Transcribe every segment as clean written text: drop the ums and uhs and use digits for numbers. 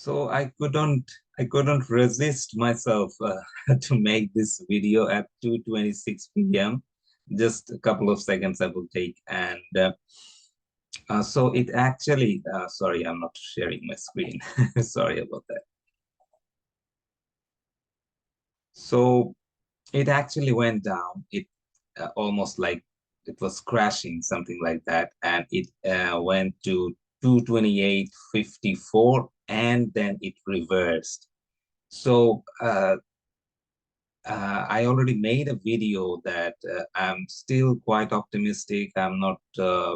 So I couldn't resist myself to make this video at 2:26 p.m. Just a couple of seconds I will take, and so it actually sorry, I'm not sharing my screen. Sorry about that. So it actually went down. It almost like it was crashing, something like that, and it went to 228.54, and then it reversed. So I already made a video that I'm still quite optimistic. I'm not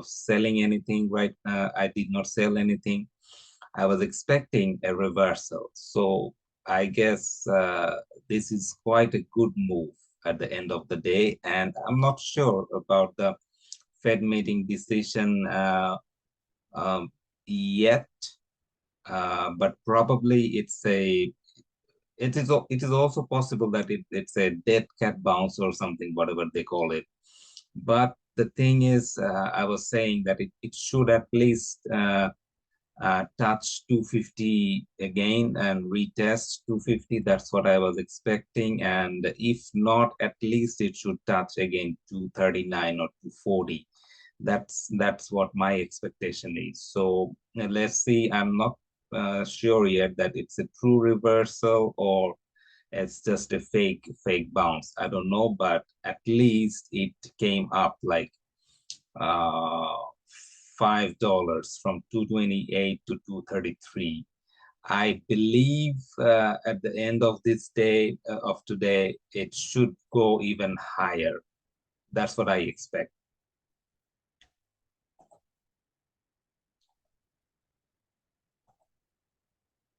selling anything right now. I did not sell anything. I was expecting a reversal. So I guess this is quite a good move at the end of the day. And I'm not sure about the Fed meeting decision um, yet, but probably it is also possible that it's a dead cat bounce or something, whatever they call it. But the thing is, I was saying that it should at least touch 250 again and retest 250. That's what I was expecting. And if not, at least it should touch again 239 or 240. That's what my expectation is. So let's see. I'm not sure yet that it's a true reversal or it's just a fake bounce. I don't know, but at least it came up like uh $5 from 228 to 233. I believe at the end of this day of today, it should go even higher. That's what I expect.